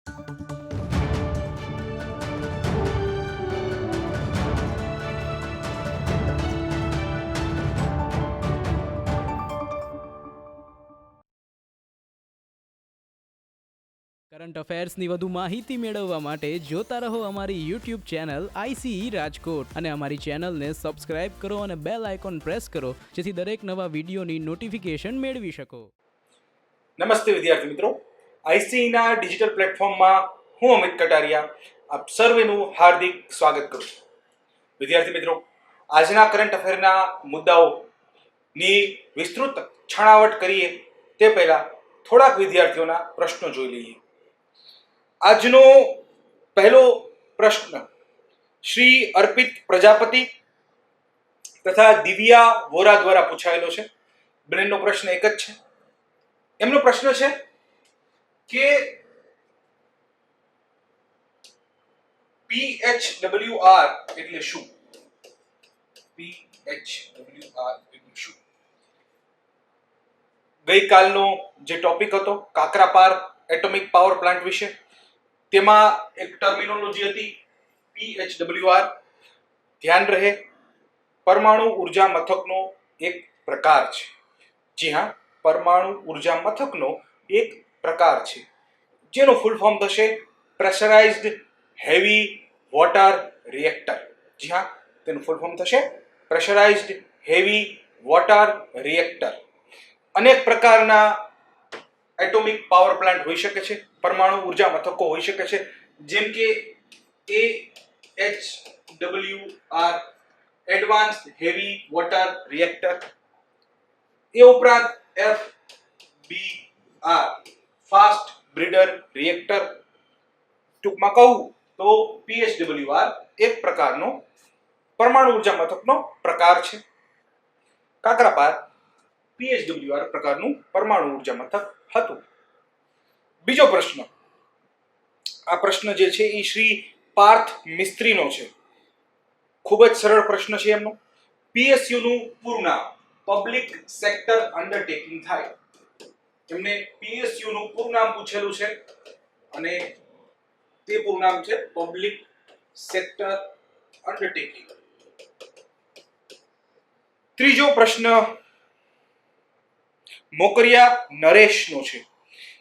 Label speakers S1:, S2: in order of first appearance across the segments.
S1: Current અફેર્સની વધુ માહિતી મેળવવા માટે જોતા રહો અમારી યુટ્યુબ ચેનલ આઈસીઈ રાજકોટ અને અમારી ચેનલને સબસ્ક્રાઇબ કરો અને બેલ આઇકોન પ્રેસ કરો જેથી દરેક નવા વિડીયોની નોટિફિકેશન મેળવી શકો.
S2: નમસ્તે વિદ્યાર્થી મિત્રો, આઈસીઈના ડિજિટલ પ્લેટફોર્મમાં હું અમિત કટારિયા આપ સર્વેનું હાર્દિક સ્વાગત કરું છું. વિદ્યાર્થી મિત્રો, આજના કરંટ અફેરના મુદ્દાઓની વિસ્તૃત છણાવટ કરીએ તે પહેલા થોડાક વિદ્યાર્થીઓના પ્રશ્નો જોઈ લઈએ. આજનો પહેલો પ્રશ્ન શ્રી અર્પિત પ્રજાપતિ તથા દિવ્યા વોરા દ્વારા પૂછાયેલો છે. બંનેનો પ્રશ્ન એક જ છે. એમનો પ્રશ્ન છે કે PHWR એટલે શું? PHWR એટલે શું? ગઈકાલનો જે ટોપિક હતો કાકરાપાર એટોમિક પાવર પ્લાન્ટ વિશે, તેમાં એક ટર્મિનોલોજી હતી PHWR. ધ્યાન રહે, પરમાણુ ઉર્જા મથકનો એક પ્રકાર છે. જી હા, પરમાણુ ઉર્જા મથકનો એક પ્રકાર છે જેનું ફૂલ ફોર્મ થશે પ્રેશરાઇઝ્ડ હેવી વોટર રિએક્ટર. જી હા, તેનું ફૂલ ફોર્મ થશે પ્રેશરાઇઝ્ડ હેવી વોટર રિએક્ટર. અનેક પ્રકારના એટોમિક પાવર પ્લાન્ટ હોઈ શકે છે, પરમાણુ ઉર્જા મથકો હોઈ શકે છે, જેમ કે AHWR advanced heavy water reactor, એ ઉપરાંત FBR ફાસ્ટ બ્રીડર રિએક્ટર. ટૂંકમાં કહું તો PHWR એક પ્રકારનો પરમાણુ ઉર્જા મથકનો પ્રકાર છે. કાકરાપાર PHWR પ્રકારનું પરમાણુ ઉર્જા મથક હતું. બીજો પ્રશ્ન, આ પ્રશ્ન જે છે એ શ્રી પાર્થ મિસ્ત્રીનો છે. ખૂબ જ સરળ પ્રશ્ન છે એમનો. PSU નું પૂરું નામ પબ્લિક સેક્ટર અન્ડરટેકિંગ થાય. એમને PSU નું પૂરું નામ પૂછેલું છે અને તે પૂરું નામ છે પબ્લિક સેક્ટર અન્ડરટેકિંગ. ત્રીજો પ્રશ્ન મોકરિયા નરેશનો છે.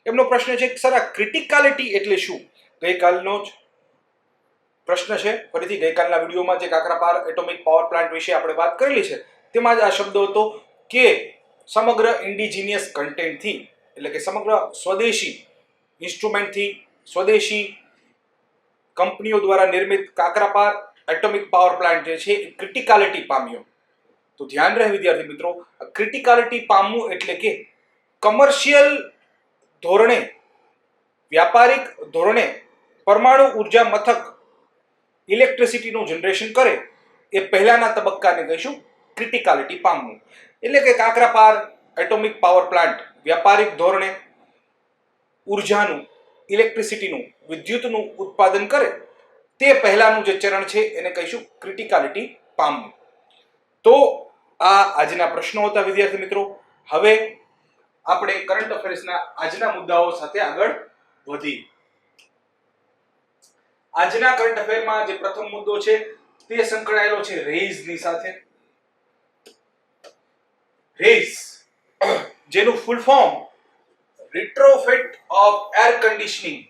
S2: એમનો પ્રશ્ન છે સર આ ક્રિટિકાલિટી એટલે શું? ગઈકાલનો જ પ્રશ્ન છે. ફરીથી ગઈકાલના વિડીયોમાં જે કાકરાપાર એટોમિક પાવર પ્લાન્ટ વિશે આપણે વાત કરેલી છે તેમાં જ આ શબ્દ હતો કે સમગ્ર ઇન્ડિજિનિયસ કન્ટેન્ટથી, એટલે કે સમગ્ર સ્વદેશી ઇન્સ્ટ્રુમેન્ટથી, સ્વદેશી કંપનીઓ દ્વારા નિર્મિત કાકરાપાર એટોમિક પાવર પ્લાન્ટ જે છે એ ક્રિટિકાલિટી પામ્યો. તો ધ્યાન રહે વિદ્યાર્થી મિત્રો, ક્રિટિકાલિટી પામવું એટલે કે કમર્શિયલ ધોરણે, વ્યાપારિક ધોરણે પરમાણુ ઉર્જા મથક ઇલેક્ટ્રિસિટીનું જનરેશન કરે એ પહેલાના તબક્કાને કહીશું ક્રિટિકાલિટી પામવું. એટલે કે કાકરાપાર એટોમિક પાવર પ્લાન્ટ વ્યાપારિક ધોરણે ઉર્જાનું, ઇલેક્ટ્રિસિટીનું, વિદ્યુતનું ઉત્પાદન કરે તે પહેલાનું જે ચરણ છે એને કહીશું ક્રિટિકાલિટી પામવું. તો આ આજના પ્રશ્નો હતા વિદ્યાર્થી મિત્રો. હવે આપણે કરંટ અફેર્સના આજના મુદ્દાઓ સાથે આગળ વધીએ. આજના કરંટ અફેરમાં જે પ્રથમ મુદ્દો છે તે સંકળાયેલો છે રેઇઝની સાથે. રેઇઝ જેનું full form retrofit of air conditioning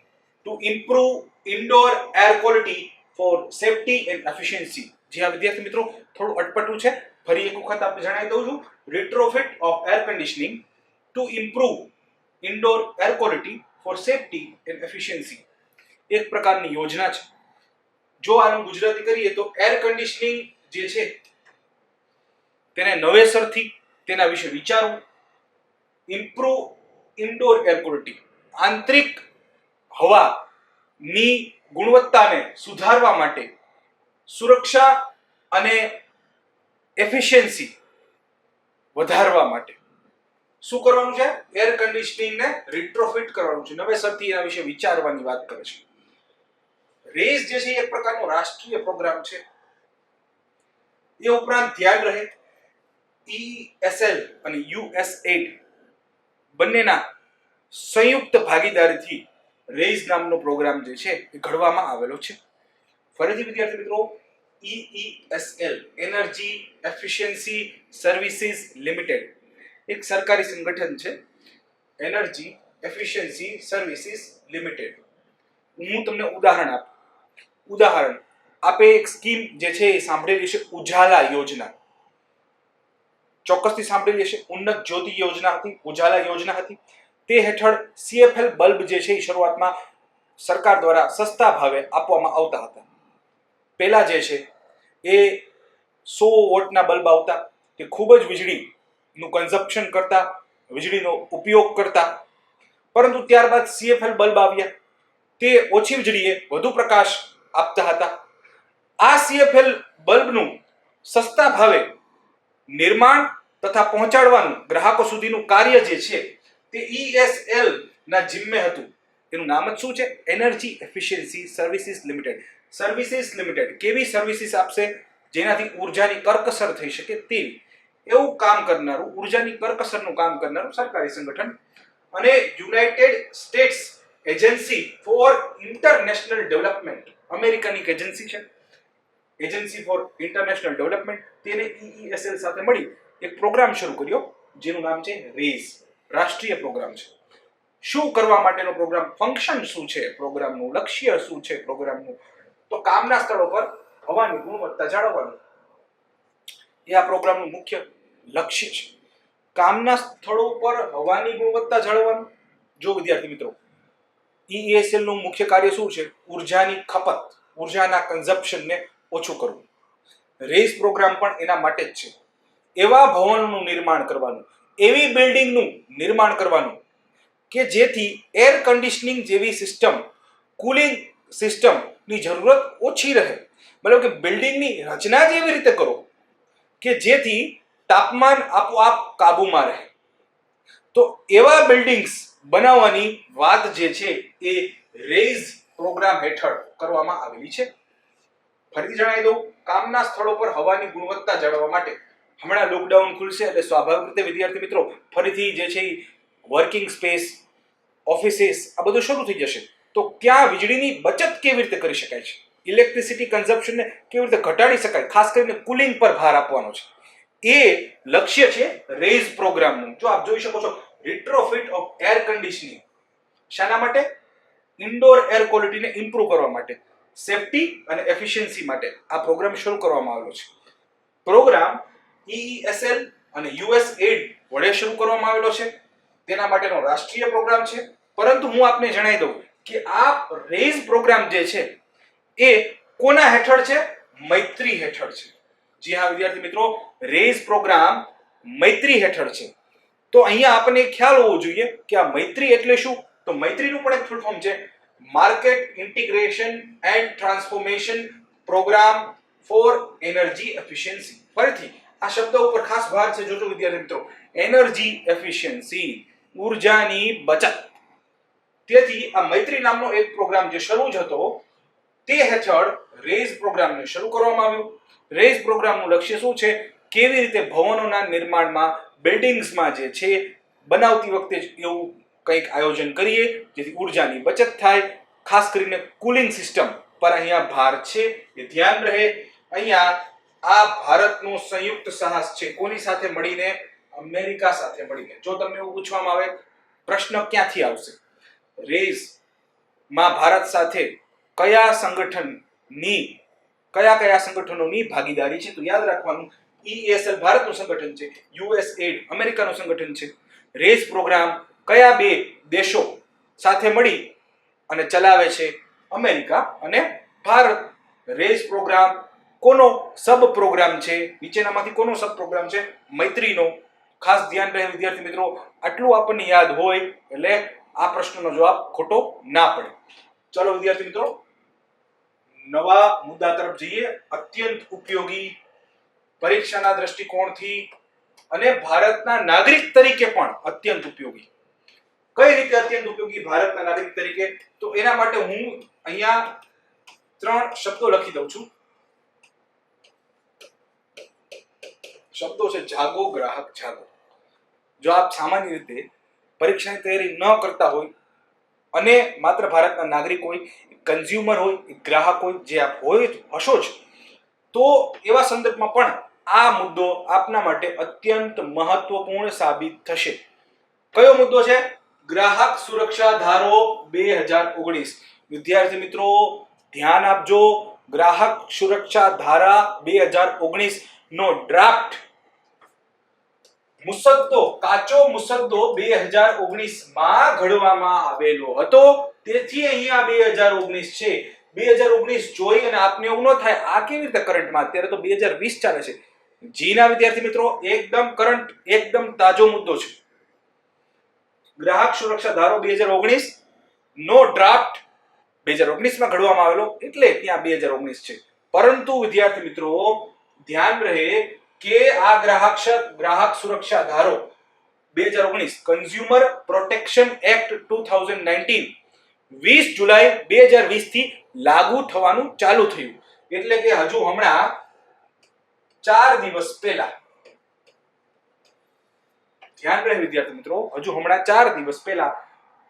S2: to improve indoor air quality for safety and efficiency. જી હા વિદ્યાર્થી મિત્રો, થોડું અટપટું છે, ફરી એક વખત આપણે જણાવી દઉં છું. retrofit of air conditioning to improve indoor air quality for safety and efficiency એક પ્રકારની યોજના છે. જો આનું ગુજરાતી કરીએ તો એર કન્ડિશનિંગ જે છે તેને નવેસરથી તેના વિશે વિચારવું, ઇમ્પ્રૂવ ઇન્ડોર એર ક્વોલિટી આંતરિક હવાની ગુણવત્તાને સુધારવા માટે, સુરક્ષા અને એફિશિયન્સી વધારવા માટે શું કરવાનું છે? એર કન્ડિશનિંગને રિટ્રોફિટ કરવાનું છે, નવેસરથી એના વિશે વિચારવાની વાત કરે છે. રેઇઝ જે છે એક પ્રકારનો રાષ્ટ્રીય પ્રોગ્રામ છે. એ ઉપરાંત ધ્યાન રહે ESL અને USAID બંનેના સંયુક્ત ભાગીદારીથી રેઇઝ નામનો પ્રોગ્રામ જે છે એ ઘડવામાં આવેલો છે. ફરીથી વિદ્યાર્થી મિત્રો, EESL energy efficiency services limited એક સરકારી સંગઠન છે. Energy efficiency services limited. હું તમને ઉદાહરણ આપે એક સ્કીમ જે છે એ સાંભળેલી છે, ઉજાલા યોજના. ચોક્કસથી સાંભળેલી હશે. ઉન્નત જ્યોતિ યોજના હતી, ઉજાલા યોજના હતી. તે હેઠળ CFL બલ્બ જે છે એ શરૂઆતમાં સરકાર દ્વારા સસ્તા ભાવે આપવામાં આવતા હતા. પહેલા જે છે એ 100 વોટના બલ્બ આવતા, તે ખૂબ જ વીજળીનું કન્ઝપ્શન કરતા, વીજળીનો ઉપયોગ કરતા. પરંતુ ત્યારબાદ CFL બલ્બ આવ્યા, તે ઓછી વીજળીએ વધુ પ્રકાશ આપતા હતા. આ CFL બલ્બનું સસ્તા ભાવે નિર્માણ તથા પહોંચાડવાનું ગ્રાહકો સુધીનું કાર્ય જે છે તે ESL ના જિમ્મે હતું. એનું નામ જ શું છે? Energy efficiency services limited. Services limited કેવી સર્વિસીસ આપશે? જેનાથી ઉર્જાની કરકસર થઈ શકે તેવી, એવું કામ કરનારું, ઉર્જાની કરકસરનું કામ કરનારું સરકારી સંગઠન. અને United states agency four international development, અમેરિકાની એક એજન્સી છે, એજન્સી ફોર ઇન્ટરનેશનલ ડેવલપમેન્ટ, તેને EESL સાથે મળી એક પ્રોગ્રામ શરૂ કર્યો જેનું નામ છે રેઇઝ. રાષ્ટ્રીય પ્રોગ્રામ છે. શું કરવા માટેનો પ્રોગ્રામ? ફંક્શન શું છે પ્રોગ્રામનું? લક્ષ્ય શું છે પ્રોગ્રામનું? તો કામના સ્થળો પર હવાની ગુણવત્તા જાળવવાનું એ આ પ્રોગ્રામનું મુખ્ય લક્ષ્ય છે. કામના સ્થળો પર હવાની ગુણવત્તા જાળવવાનું. જો વિદ્યાર્થી મિત્રો, EESL નું મુખ્ય કાર્ય શું છે? ઉર્જાની ખપત, ઉર્જાના કન્ઝપ્શનને ઓછું કરવું. રેઇઝ પ્રોગ્રામ પણ એના માટે જ છે. એવા ભવનોનું નિર્માણ કરવાનું, એવી બિલ્ડિંગનું નિર્માણ કરવાનું કે જેથી એર કન્ડિશનિંગ જેવી સિસ્ટમ, કુલિંગ સિસ્ટમની જરૂરત ઓછી રહે. મતલબ કે બિલ્ડિંગની રચના જ એવી રીતે કરો કે જેથી તાપમાન આપોઆપ કાબુમાં રહે. તો એવા બિલ્ડિંગ્સ બનાવવાની વાત જે છે એ રેઇઝ પ્રોગ્રામ હેઠળ કરવામાં આવેલી છે. ફરીથી જણાવી દઉં, કામના સ્થળો પર હવાની ગુણવત્તા જાળવવા માટે હમણાં લોકડાઉન ખુલશે એટલે સ્વાભાવિક રીતે વિદ્યાર્થી મિત્રો ફરીથી જે છે વર્કિંગ સ્પેસ, ઓફિસીસ આ બધું શરૂ થઈ જશે. તો ત્યાં વીજળીની બચત કેવી રીતે કરી શકાય છે, ઇલેક્ટ્રિસિટી કન્ઝપ્શનને કેવી રીતે ઘટાડી શકાય, ખાસ કરીને કુલિંગ પર ભાર આપવાનો છે, એ લક્ષ્ય છે રેઇઝ પ્રોગ્રામનું. જો આપ જોઈ શકો છો, રિટ્રોફિટ ઓફ એર કન્ડિશનિંગ. શાના માટે? ઇન્ડોર એર ક્વોલિટીને ઇમ્પ્રૂવ કરવા માટે, સેફટી અને એફિશિયન્સી માટે આ પ્રોગ્રામ શરૂ કરવામાં આવ્યો છે. પ્રોગ્રામ EESL અને USAID વડે શરૂ કરવામાં આવેલો છે. તેના માટેનો રાષ્ટ્રીય પ્રોગ્રામ છે. પરંતુ હું આપને જણાવી દઉં કે આ રેઇઝ પ્રોગ્રામ જે છે એ કોના હેઠળ છે? મૈત્રી હેઠળ છે. જી હા વિદ્યાર્થી મિત્રો, રેઇઝ પ્રોગ્રામ મૈત્રી હેઠળ છે. તો અહીંયા આપણને ખ્યાલ હોવો જોઈએ કે આ મૈત્રી એટલે શું? તો મૈત્રીનું પણ એક ફૂલ ફોર્મ છે, market integration and transformation programme for energy efficiency. ફરીથી આ શબ્દ ઉપર ખાસ ભાર છે. જોજો વિદ્યાર્થી મિત્રો, એનર્જી એફિશિયન્સી, ઉર્જાની બચત. તેથી આ મૈત્રી નામનો એક પ્રોગ્રામ જે શરૂ જ હતો તે હેઠળ રેઇઝ પ્રોગ્રામને શરૂ કરવામાં આવ્યું. રેઇઝ પ્રોગ્રામનું લક્ષ્ય શું છે? કેવી રીતે ભવનોના નિર્માણમાં, બિલ્ડિંગ્સમાં જે છે બનાવતી વખતે જ એવું કંઈક આયોજન કરીએ જેથી ઉર્જાની બચત થાય. ખાસ કરીને કુલિંગ સિસ્ટમ પર અહીંયા ભાર છે, એ ધ્યાન રહે. અહીંયા આ ભારતનો સંયુક્ત સાહસ છે. કોની સાથે મળીને? અમેરિકા સાથે મળીને. જો તમને એવું પૂછવામાં આવે પ્રશ્ન ક્યાંથી આવશે, રેઇઝ માં ભારત સાથે કયા સંગઠનોની ભાગીદારી છે? તો યાદ રાખવાનું, EESL ભારતનું સંગઠન છે, USAID અમેરિકાનું સંગઠન છે. રેઇઝ પ્રોગ્રામ કયા બે દેશો સાથે મળી અને ચલાવે છે? અમેરિકા અને ભારત. રેઇઝ પ્રોગ્રામ કોનો સબ પ્રોગ્રામ છે? નીચેનામાંથી કોનો સબ પ્રોગ્રામ છે? મૈત્રીનો. ખાસ ધ્યાન રહે વિદ્યાર્થી મિત્રો, આટલું આપણને યાદ હોય એટલે આ પ્રશ્નનો જવાબ ખોટો ના પડે. ચલો વિદ્યાર્થી મિત્રો, નવા મુદ્દા તરફ જઈએ. અત્યંત ઉપયોગી પરીક્ષાના દ્રષ્ટિકોણથી અને ભારતના નાગરિક તરીકે પણ અત્યંત ઉપયોગી. કઈ રીતે અત્યંત ઉપયોગી ભારતના નાગરિક તરીકે? તો એના માટે હું અહીંયા 3 શબ્દો લખી દઉં છું. શબ્દો છે જાગો, ગ્રાહક, જાગો. જો આપ સામાન્ય રીતે પરીક્ષાની તૈયારી ન કરતા હોય અને માત્ર ભારતના નાગરિક હોય, કન્ઝ્યુમર હોય, ગ્રાહક હોય, જે આપ હોય હશો જ, તો એવા સંદર્ભમાં પણ આ મુદ્દો આપના માટે અત્યંત મહત્વપૂર્ણ સાબિત થશે. કયો મુદ્દો છે? ગ્રાહક સુરક્ષા ધારો 2019. વિદ્યાર્થી મિત્રો ધ્યાન આપજો, ગ્રાહક સુરક્ષા ધારા 2019 નો ડ્રાફ્ટ મુસદ્દો, કાચો મુસદ્દો 2019 માં ઘડવામાં આવેલો હતો. તેથી અહીંયા 2019 છે. 2019 જોઈ અને આપને એવું ન થાય આ કેવી રીતે કરંટમાં, અત્યારે તો 2020 ચાલે છે. જીના વિદ્યાર્થી મિત્રો એકદમ કરંટ, એકદમ તાજો મુદ્દો છે. ગ્રાહક સુરક્ષા ધારો 2019 નો ડ્રાફ્ટ 2019 માં ઘડવામાં આવેલો, એટલે ત્યાં 2019 છે. પરંતુ વિદ્યાર્થી મિત્રો ધ્યાન રહે કે આ ગ્રાહક સુરક્ષા ધારો 2019 કન્ઝ્યુમર પ્રોટેક્શન એક્ટ 2019 20 જુલાઈ 2020 થી લાગુ થવાનું ચાલુ થયું. એટલે કે હજુ હમણાં 4 દિવસ પહેલા, ધ્યાન રહે વિદ્યાર્થી મિત્રો, હજુ હમણાં 4 દિવસ પહેલા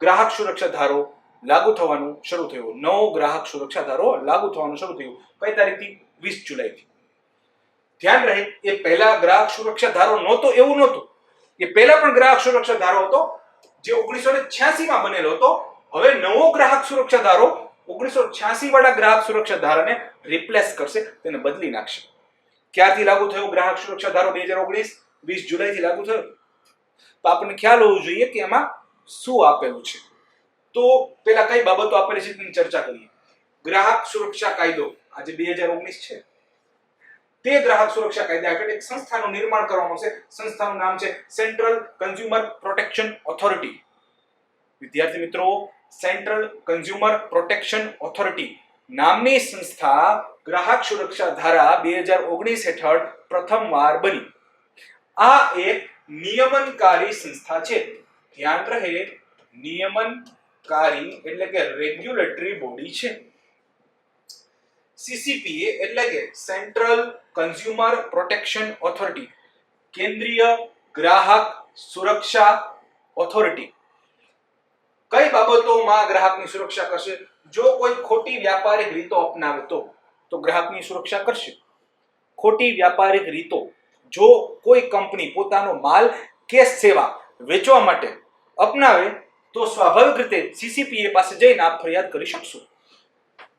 S2: ગ્રાહક સુરક્ષા ધારો લાગુ થવાનું શરૂ થયો. નવો ગ્રાહક સુરક્ષા ધારો લાગુ થવાનું શરૂ થયું. કઈ તારીખથી? 20 જુલાઈથી. ધ્યાન રહે એ પહેલા ગ્રાહક સુરક્ષા ધારો નહોતો એવું નહોતું. એ પહેલા પણ ગ્રાહક સુરક્ષા ધારો હતો જે 1986 માં બનેલો હતો. હવે નવો ગ્રાહક સુરક્ષા ધારો 1986 વાળા ગ્રાહક સુરક્ષા ધારાને રિપ્લેસ કરશે, તેને બદલી નાખશે. ક્યારથી લાગુ થયો ગ્રાહક સુરક્ષા ધારો 2019? 20 જુલાઈથી લાગુ થયો. તો આપણને ખ્યાલ હોવો જોઈએ કે એમાં શું આપેલું છે. તો પેલા કઈ બાબતો આપેલી છે તેની ચર્ચા કરીએ. ગ્રાહક સુરક્ષા કાયદો આજે 2019 છે. તે ગ્રાહક સુરક્ષા કાયદા હેઠળ એક સંસ્થાનું નિર્માણ કરવામાં આવશે. સંસ્થાનું નામ છે સેન્ટ્રલ કન્ઝ્યુમર પ્રોટેક્શન ઓથોરિટી. વિદ્યાર્થી મિત્રો સેન્ટ્રલ કન્ઝ્યુમર પ્રોટેક્શન ઓથોરિટી નામની સંસ્થા ગ્રાહક સુરક્ષા ધારા 2019 હેઠળ પ્રથમવાર બની. આ એક નિયમનકારી સંસ્થા છે. ધ્યાન રહે નિયમનકારી એટલે કે રેગ્યુલેટરી બોડી છે. CCPA એટલે કે સેન્ટ્રલ કન્ઝ્યુમર પ્રોટેક્શન ઓથોરિટી, કેન્દ્રીય ગ્રાહક સુરક્ષા ઓથોરિટી. કઈ બાબતોમાં ગ્રાહકની સુરક્ષા કરશે? જો કોઈ ખોટી વ્યાપારિક રીતો અપનાવે તો ગ્રાહકની સુરક્ષા કરશે. ખોટી વ્યાપારિક રીતો, જો કોઈ કંપની પોતાનો માલ કે સેવા વેચવા માટે અપનાવે તો સ્વાભાવિક રીતે CCPA પાસે જઈને આપ ફરિયાદ કરી શકશો.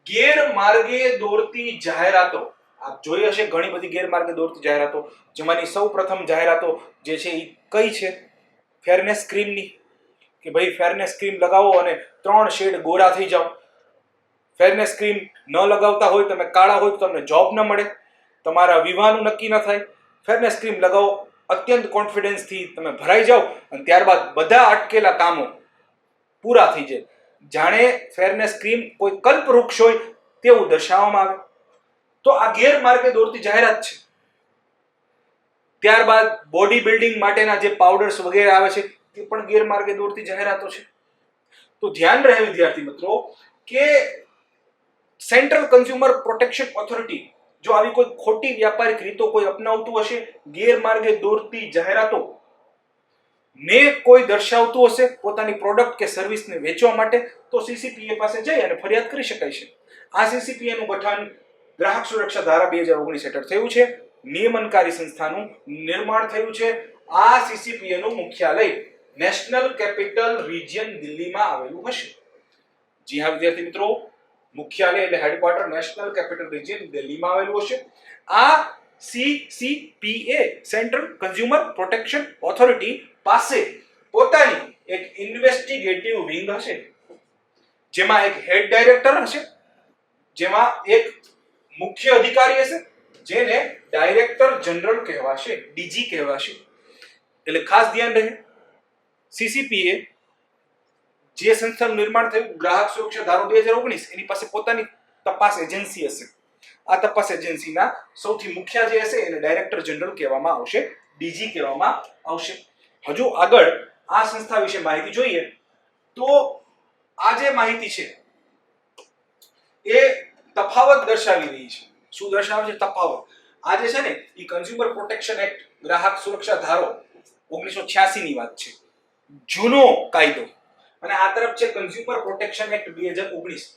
S2: ગેરમાર્ગે દોરતી જાહેરાતો, આપ જોઈ હશે ઘણી બધી ગેરમાર્ગે દોરતી જાહેરાતો, જેમાંની સૌ પ્રથમ જાહેરાતો જે છે એ કઈ છે? ફેરનેસ ક્રીમની, કે ભાઈ ફેરનેસ ક્રીમ લગાવો અને 3 શેડ ગોરા થઈ જાઓ. ફેરનેસ ક્રીમ ન લગાવતા હોય, તમે કાળા હોય તો તમને જોબ ન મળે, તમારા વિવાહનું નક્કી ન થાય. ફેરનેસ ક્રીમ લગાવો, અત્યંત કોન્ફિડન્સથી તમે ભરાઈ જાઓ અને ત્યારબાદ બધા અટકેલા કામો પૂરા થઈ જાય. જાણે ફેરનેસ ક્રીમ કોઈ કલ્પવૃક્ષ હોય તેવું દર્શાવવામાં આવે. તો આ ગેરમાર્ગે દોરતી જાહેરાત છે. ત્યારબાદ બોડી બિલ્ડિંગ માટેના જે પાવડર્સ વગેરે આવે છે તે પણ ગેરમાર્ગે દોરતી જાહેરાતો છે. તો ધ્યાન રહે વિદ્યાર્થી મિત્રો કે સેન્ટ્રલ કન્ઝ્યુમર પ્રોટેક્શન ઓથોરિટી જો આવી કોઈ ખોટી વ્યાપારિક રીતો કોઈ અપનાવતું હશે, ગેરમાર્ગે દોરતી જાહેરાતો ને કોઈ દર્શાવતું હશે પોતાની પ્રોડક્ટ કે સર્વિસને વેચવા માટે, તો CCPA પાસે જઈ અને ફરિયાદ કરી શકાય છે. આ CCPA નું ગઠન ગ્રાહક સુરક્ષા ધારા 2019 હેઠળ થયું છે. નિયમનકારી સંસ્થાનું નિર્માણ થયું છે. આ CCPA નું મુખ્યાલય નેશનલ કેપિટલ રિજિયન દિલ્હીમાં આવેલું હશે. જી હા વિદ્યાર્થી મિત્રો, મુખ્યાલય એટલે હેડક્વાર્ટર નેશનલ કેપિટલ રિજિયન દિલ્હીમાં આવેલું હશે. આ CCPA central consumer protection authority પાસે પોતાની એક ઇન્વેસ્ટિગેટિવ વિંગ હશે, જેમાં એક હેડ ડાયરેક્ટર હશે, જેમાં એક મુખ્ય અધિકારી હશે જેને ડાયરેક્ટર જનરલ કહેવાશે, ડીજી કહેવાશે. એટલે ખાસ ધ્યાન રહે CCPA જે સંસ્થાનું નિર્માણ થયું ગ્રાહક સુરક્ષા ધારો 2019 એની પાસે પોતાની તપાસ એજન્સી હશે. આ તપાસ એજન્સીના સૌથી મુખ્ય જે હશે એને ડાયરેક્ટર જનરલ કહેવામાં આવશે, ડીજી કહેવામાં આવશે. હજુ આગળ આ સંસ્થા વિશે માહિતી જોઈએ તો આ જે માહિતી છે એ તફાવત દર્શાવી રહી છે. શું દર્શાવે છે? તફાવત. આ જે છે ને એ કન્ઝ્યુમર પ્રોટેક્શન એક્ટ ગ્રાહક સુરક્ષા ધારો 1986 ની વાત છે, જૂનો કાયદો. અને આ તરફ છે કન્ઝ્યુમર પ્રોટેક્શન એક્ટ 2019,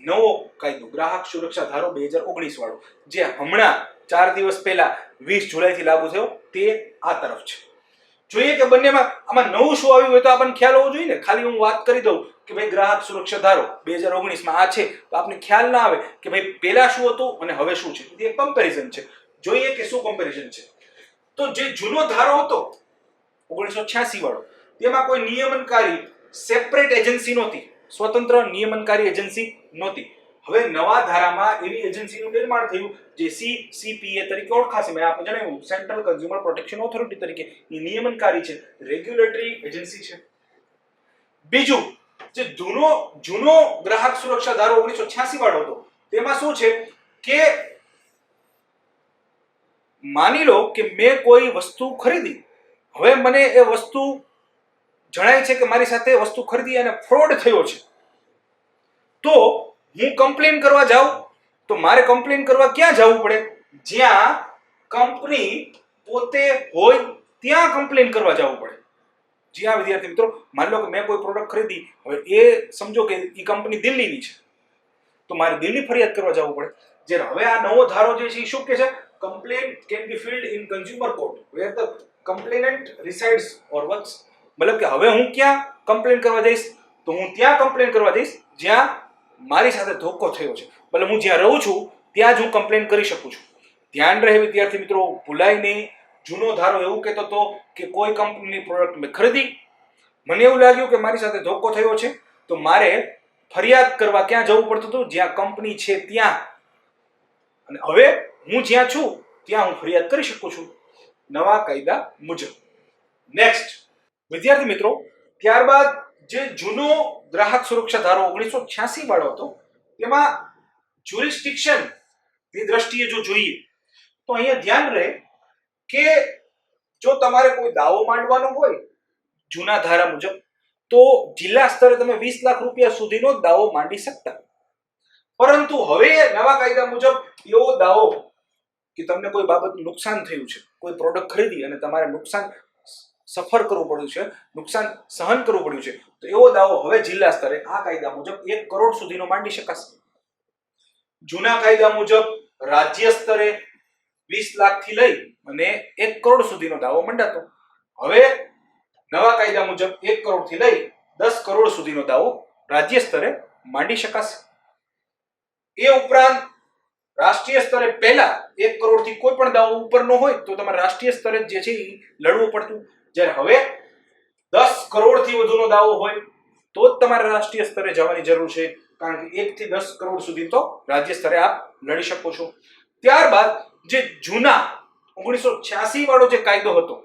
S2: નવો કાયદો ગ્રાહક સુરક્ષા ધારો 2019 વાળો, જે હમણાં 4 દિવસ પહેલા 20 જુલાઈ થી લાગુ થયો, તે આ તરફ છે. જોઈએ કે બંનેમાં આમાં નવું શું આવ્યું હોય તો આપણને ખ્યાલ હોવો જોઈએ ને. ખાલી હું વાત કરી દઉં કે ભાઈ ગ્રાહક સુરક્ષા ધારો 2019 માં આ છે તો આપને ખ્યાલ ના આવે કે ભાઈ પેલા શું હતું અને હવે શું છે. એ કમ્પેરિઝન છે. જોઈએ કે શું કમ્પેરિઝન છે. તો જે જૂનો ધારો હતો 1986 વાળો, તેમાં કોઈ નિયમનકારી સેપરેટ એજન્સી નહોતી, સ્વતંત્ર નિયમનકારી એજન્સી નહોતી. હવે નવા ધારામાં એવી એજન્સીનું નિર્માણ થયું જે CCPA તરીકે ઓળખાશે. મેં આપને જણાવ્યું સેન્ટ્રલ કન્ઝ્યુમર પ્રોટેક્શન ઓથોરિટી તરીકે. એ નિયમનકારી છે, રેગ્યુલેટરી એજન્સી છે. બીજું, જે જૂનો ગ્રાહક સુરક્ષા ધારો 1986 વાળો હતો, તેમાં શું છે કે માની લો કે મેં કોઈ વસ્તુ ખરીદી, હવે મને એ વસ્તુ જણાય છે કે મારી સાથે વસ્તુ ખરીદી અને ફ્રોડ થયો છે, તો હું કમ્પ્લેન કરવા જાઉં તો મારે કમ્પ્લેન કરવા ક્યાં જવું પડે? જ્યાં કંપની પોતે હોય ત્યાં કમ્પ્લેન કરવા જવું પડે. જ્યાં વિદ્યાર્થી મિત્રો માની લો કે મેં કોઈ પ્રોડક્ટ ખરીદી, હવે એ સમજો કે એ કંપની દિલ્હીની છે, તો મારે દિલ્હી ફરિયાદ કરવા જવું પડે. જ્યારે હવે આ નવો ધારો જે છે એ શું કહે છે? Complaint can be filed in consumer court where the complainant resides or works. મતલબ કે હવે હું ક્યાં કમ્પ્લેન કરવા જઈશ? તો હું ત્યાં કમ્પ્લેન કરવા જઈશ જ્યાં મારી સાથે ધોકો થયો છે. મતલબ હું જ્યાં રહું છું ત્યાં જ હું કમ્પ્લેન કરી શકું છું. ધ્યાન રહે વિદ્યાર્થી મિત્રો, ભૂલાય નહીં. જૂનો ધારો એવું કહેતો હતો કે કોઈ કંપનીની પ્રોડક્ટ મેં ખરીદી, મને એવું લાગ્યું કે મારી સાથે ધોકો થયો છે, તો મારે ફરિયાદ કરવા ક્યાં જવું પડતું હતું? જ્યાં કંપની છે ત્યાં. અને હવે હું જ્યાં છું ત્યાં હું ફરિયાદ કરી શકું છું નવા કાયદા મુજબ. નેક્સ્ટ વિદ્યાર્થી મિત્રો, ત્યારબાદ જે જૂનો ગ્રાહક સુરક્ષા ધારો 1986 વાળો હતો, તેમાં જ્યુરિસ્ડિક્શન ની દ્રષ્ટિએ જો જોઈએ તો અહીંયા ધ્યાન રહે કે જો તમારે કોઈ દાવો માંડવાનો હોય જૂના ધારા મુજબ, તો જિલ્લા સ્તરે તમે 20 લાખ રૂપિયા સુધીનો દાવો માંડી શકતા. પરંતુ હવે નવા કાયદા મુજબ એવો દાવો કે તમને કોઈ બાબતનું નુકસાન થયું છે, કોઈ પ્રોડક્ટ ખરીદી અને તમારે નુકસાન સફર કરવું પડ્યું છે, નુકસાન સહન કરવું પડ્યું છે, તો એવો દાવો હવે જિલ્લા સ્તરે આ કાયદા મુજબ 1 કરોડ સુધીનો માંડી શકાશે. જૂના કાયદા મુજબ રાજ્ય સ્તરે 20 લાખ થી લઈ અને 1 કરોડ સુધીનો દાવો મંડાતો. હવે નવા કાયદા મુજબ 1 કરોડ થી લઈ 10 કરોડ સુધીનો દાવો રાજ્ય સ્તરે માંડી શકાશે. એ ઉપરાંત રાષ્ટ્રીય સ્તરે પહેલા 1 કરોડ થી કોઈ પણ દાવો ઉપરનો હોય તો તમારે રાષ્ટ્રીય સ્તરે જે છે એ લડવું પડતું. જ્યારે હવે 10 કરોડ થી વધુનો દાવો હોય તો જ તમારે રાષ્ટ્રીય સ્તરે જવાની જરૂર છે, કારણ કે 1 થી 10 કરોડ સુધી તો રાજ્ય સ્તરે આપ લડી શકો છો. ત્યારબાદ જે જૂના 1986 વાળો જે કાયદો હતો,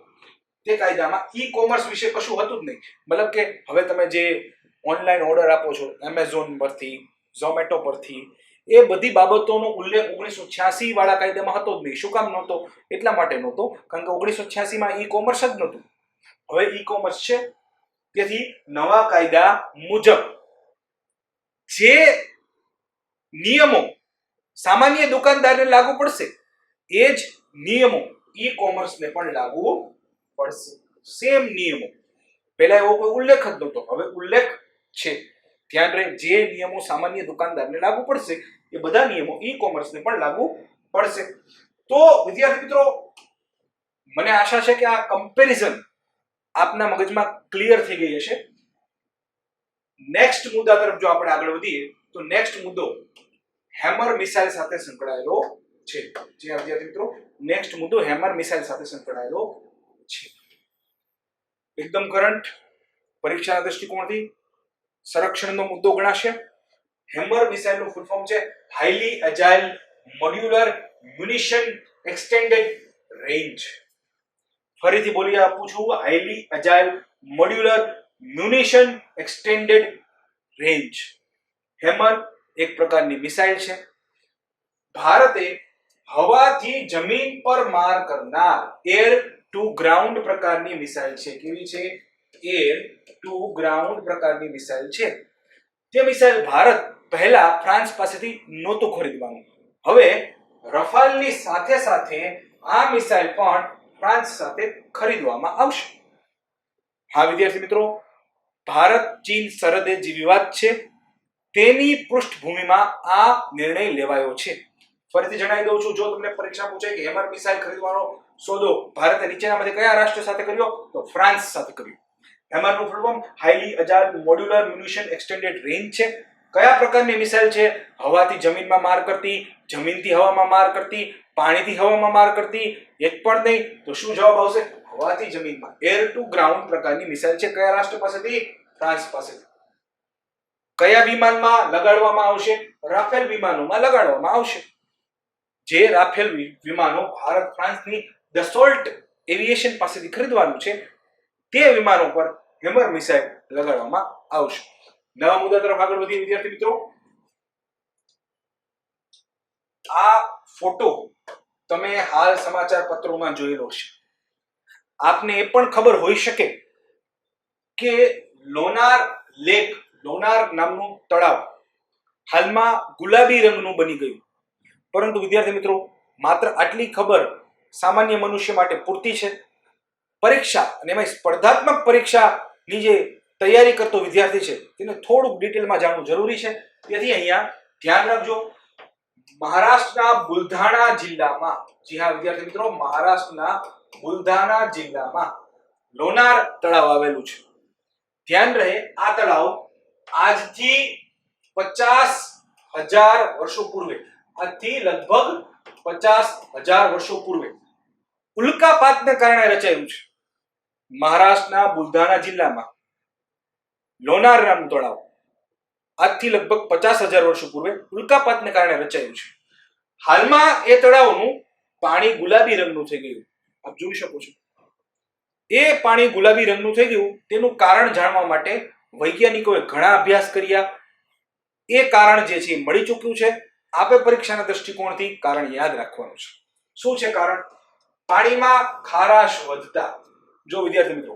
S2: તે કાયદામાં ઈ કોમર્સ વિશે કશું હતું જ નહીં. મતલબ કે હવે તમે જે ઓનલાઈન ઓર્ડર આપો છો એમેઝોન પરથી, ઝોમેટો પરથી, એ બધી બાબતોનો ઉલ્લેખ 1986 વાળા કાયદામાં હતો જ નહીં. શું કામ નહોતો? એટલા માટે નહોતો કારણ કે 1986 માં ઈ કોમર્સ જ નહોતું. હવે ઈ કોમર્સ છે. તેથી નવા કાયદા મુજબ જે નિયમો સામાન્ય દુકાનદારને લાગુ પડશે એ જ નિયમો ઈ કોમર્સને પણ લાગુ પડશે. સેમ નિયમો. પહેલા એવો કોઈ ઉલ્લેખ જ નહોતો, હવે ઉલ્લેખ છે. ધ્યાન રહે, જે નિયમો સામાન્ય દુકાનદારને લાગુ પડશે એ બધા નિયમો ઈ કોમર્સને પણ લાગુ પડશે. તો વિદ્યાર્થી મિત્રો, મને આશા છે કે આ કમ્પેરિઝન આપના મગજમાં ક્લિયર થઈ ગઈ હશે. નેક્સ્ટ મુદ્દા તરફ જો આપણે આગળ વધીએ તો નેક્સ્ટ મુદ્દો હેમર મિસાઇલ સાથે સંકળાયેલો છે. જે વિદ્યાર્થી મિત્રો, નેક્સ્ટ મુદ્દો હેમર મિસાઇલ સાથે સંકળાયેલો છે. એકદમ કરંટ, પરીક્ષાના દૃષ્ટિકોણથી સંરક્ષણનો મુદ્દો ગણાશે. હેમર મિસાઇલનું ફૂલ ફોર્મ છે highly agile modular munition extended range. ફરીથી બોલી આપું છું, highly agile modular munition extended range. HAMMER એક પ્રકારની મિસાઇલ છે. ભારતે હવાથી જમીન પર માર કરનાર એર ટુ ગ્રાઉન્ડ પ્રકારની મિસાઇલ છે. કેવી છે? એર ટુ ગ્રાઉન્ડ પ્રકારની મિસાઇલ છે. તે મિસાઇલ ભારત પહેલા ફ્રાન્સ પાસેથી નહોતું ખરીદવાનું. હવે રફાલની સાથે સાથે આ મિસાઇલ પણ ફ્રાન્સ સાથે ખરીદવામાં આવશે. હા વિદ્યાર્થી મિત્રો, ભારત ચીન સરહદે જે વિવાદ છે તેની પૃષ્ઠભૂમિમાં આ નિર્ણય લેવાયો છે. ફરીથી જણાવી દઉં છું, જો તમને પરીક્ષા પૂછાય કે હેમર મિસાઇલ ખરીદવાનો સોદો ભારતે નીચેનામાંથી કયા રાષ્ટ્ર સાથે કર્યો, તો ફ્રાન્સ સાથે કર્યો. હેમરનું full form highly agile modular munition extended range છે. કયા પ્રકારની મિસાઇલ છે? હવાથી જમીનમાં માર કરતી, જમીનથી હવામાં માર કરતી, પાણીથી હવામાં માર કરતી, એક પણ નહીં. તો શું જવાબ આવશે? હવાથી જમીનમાં, એર ટુ ગ્રાઉન્ડ પ્રકારની મિસાઇલ છે. કયા રાષ્ટ્ર પાસેથી? ફ્રાન્સ પાસેથી. કયા વિમાનમાં લગાડવામાં આવશે? રાફેલ વિમાનોમાં લગાડવામાં આવશે. જે રાફેલ વિમાનો ભારત ફ્રાન્સની દસોલ્ટ એવિએશન પાસેથી ખરીદવાનું છે તે વિમાનો પર હેમર મિસાઇલ લગાડવામાં આવશે. નવા મુદ્દા તરફ આગળ વધીએ વિદ્યાર્થી મિત્રો. આ ફોટો તમે હાલ સમાચાર પત્રોમાં જોયેલો છે. આપને એ પણ ખબર હોઈ શકે કે લોનાર લેક, લોનાર નામનું તળાવ હાલમાં ગુલાબી રંગનું બની ગયું. પરંતુ વિદ્યાર્થી મિત્રો, માત્ર આટલી ખબર સામાન્ય મનુષ્ય માટે પૂરતી છે? પરીક્ષા અને એમાં સ્પર્ધાત્મક પરીક્ષાની જે તૈયારી કરતો વિદ્યાર્થી છે તેને થોડુંક ડિટેલમાં જાણવું જરૂરી છે. તેથી અહીંયા ધ્યાન રાખજો. મહારાષ્ટ્રના બુલધાણા જિલ્લામાં, જી હા વિદ્યાર્થી મિત્રો, મહારાષ્ટ્રના બુલધાણા જિલ્લામાં લોનાર તળાવ આવેલું છે. ધ્યાન રહે, આ તળાવ આજથી 50,000 વર્ષો પૂર્વે, આજથી લગભગ 50,000 વર્ષો પૂર્વે ઉલ્કાપાતને કારણે રચાયું છે. મહારાષ્ટ્રના બુલધાણા જિલ્લામાં લોનાર નામનું તળાવ આજથી લગભગ 50,000 વર્ષો પૂર્વે ઉલ્કાપાતને કારણે રચાયું છે. હાલમાં એ તળાવનું પાણી ગુલાબી રંગનું થઈ ગયું. આપ જોઈ શકો છો. એ પાણી ગુલાબી રંગનું થઈ ગયું તેનું કારણ જાણવા માટે વૈજ્ઞાનિકોએ ઘણા અભ્યાસ કર્યા. એ કારણ જે છે મળી ચૂક્યું છે. આપે પરીક્ષાના દ્રષ્ટિકોણથી કારણ યાદ રાખવાનું છે. શું છે કારણ? પાણીમાં ખારાશ વધતા. જો વિદ્યાર્થી મિત્રો,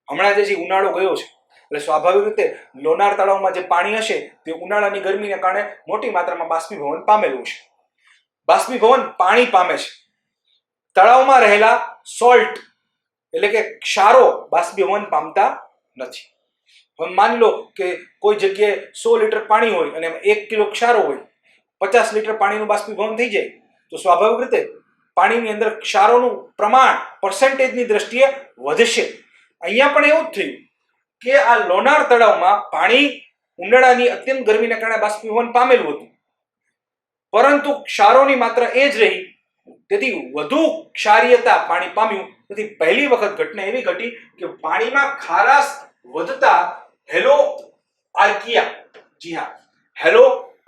S2: હમણાં જે ઉનાળો ગયો છે એટલે સ્વાભાવિક રીતે લોનાર તળાવમાં જે પાણી હશે તે ઉનાળાની ગરમીને કારણે મોટી માત્રામાં બાષ્પીભવન પામેલું છે. બાષ્પીભવન પાણી પામે છે. તળાવમાં રહેલા સોલ્ટ એટલે કે ક્ષારો બાષ્પીભવન પામતા નથી. હવે માની લો કે કોઈ જગ્યાએ 100 લીટર પાણી હોય અને એમાં 1 કિલો ક્ષારો હોય, 50 લીટર પાણીનું બાષ્પીભવન થઈ જાય તો સ્વાભાવિક રીતે પાણીની અંદર ક્ષારોનું પ્રમાણ પર્સન્ટેજની દ્રષ્ટિએ વધશે. અહીંયા પણ એવું જ થયું કે આ લોનાર તળાવમાં પાણી ઉનાળાની અત્યંત ગરમીને કારણે બાષ્પીભવન પામેલું હતું, પરંતુ ક્ષારોની માત્રા એ જ રહી, તેથી વધુ ક્ષારીયતા પાણી પામ્યું. તેથી પહેલી વખત ઘટના એવી ઘટી કે પાણીમાં ખારાશ વધતા હેલો આર્કિયા, જી હા, હેલો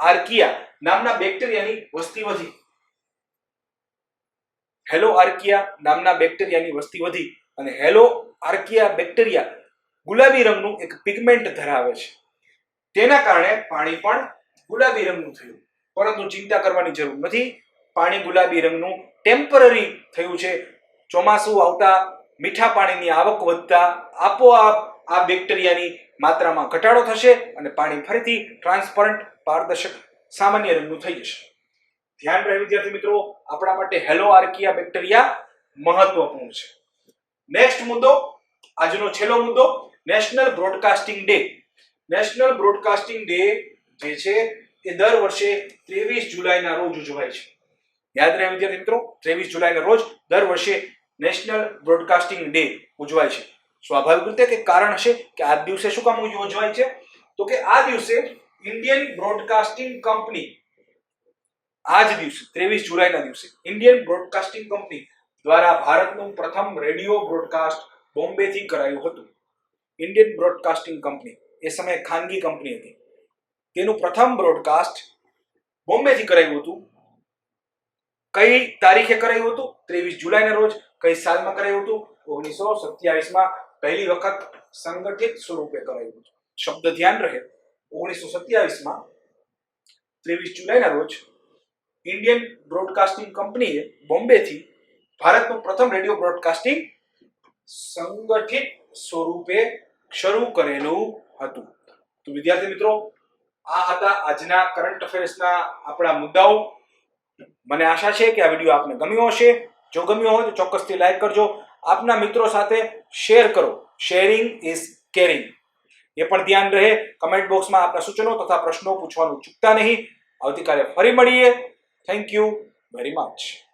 S2: આર્કિયા નામના બેક્ટેરિયાની વસ્તી વધી. હેલો આર્કિયા નામના બેક્ટેરિયાની વસ્તી વધી અને હેલો આર્કિયા બેક્ટેરિયા ગુલાબી રંગનું એક પિગમેન્ટ ધરાવે છે. તેના કારણે પાણી પણ ગુલાબી રંગનું થયું. પરંતુ ચિંતા કરવાની જરૂર નથી. પાણી ગુલાબી રંગનું ટેમ્પરરી થયું છે. ચોમાસું આવતા મીઠા પાણીની આવક વધતા આપોઆપ આ બેક્ટેરિયાની માત્રામાં ઘટાડો થશે અને પાણી ફરીથી ટ્રાન્સપરન્ટ, પારદર્શક, સામાન્ય રંગનું થઈ જશે. ધ્યાન રહે વિદ્યાર્થી મિત્રો, આપણા માટે હેલો આર્કિયા બેક્ટેરિયા મહત્વપૂર્ણ છે. નેક્સ્ટ મુદ્દો, આજનો છેલ્લો મુદ્દો, national broadcasting day. National broadcasting day જે છે એ દર વર્ષે 23 જુલાઈના રોજ ઉજવાય છે. યાદ રહે વિદ્યાર્થી મિત્રો, 23 જુલાઈના રોજ દર વર્ષે નેશનલ બ્રોડકાસ્ટિંગ ડે ઉજવાય છે. સ્વાભાવિક રીતે કે કારણ હશે કે આ દિવસે શું કામ ઉજવાય છે? તો કે આ દિવસે ઇન્ડિયન બ્રોડકાસ્ટિંગ કંપની, આ જ દિવસે 23 જુલાઈના દિવસે ઇન્ડિયન બ્રોડકાસ્ટિંગ કંપની દ્વારા ભારતનું પ્રથમ રેડિયો બ્રોડકાસ્ટ બોમ્બેથી કરાયું હતું. ઇન્ડિયન બ્રોડકાસ્ટિંગ કંપની એ સમયે ખાનગી કંપની હતી. તેનું પ્રથમ બ્રોડકાસ્ટ બોમ્બેથી કરાયું હતું. કઈ તારીખે કરાયું હતું? 23 જુલાઈના રોજ. કઈ સાલમાં કરાયું હતું? 1927માં પહેલી વખત સંગઠિત સ્વરૂપે કરાયું હતું. શબ્દ ધ્યાન રહે, 1927માં 23 જુલાઈના રોજ ઇન્ડિયન બ્રોડકાસ્ટિંગ કંપનીએ બોમ્બેથી ભારતનું પ્રથમ રેડિયો બ્રોડકાસ્ટિંગ સંગઠિત સ્વરૂપે શરૂ કરેલું હતું. તો વિદ્યાર્થી મિત્રો, આ હતા આજના કરંટ અફેર્સના આપણા મુદ્દાઓ. મને આશા છે કે આ વિડીયો આપને ગમ્યો હશે. જો ગમ્યો હોય તો ચોક્કસથી લાઈક કરજો. આપના મિત્રો સાથે શેર કરો. Sharing is carrying. એ પણ ધ્યાન રહે. કમેન્ટ બોક્સમાં આપના સૂચનો તથા પ્રશ્નો પૂછવાનું ચૂકતા નહીં. આવતીકાલે ફરી મળીએ. Thank you very much.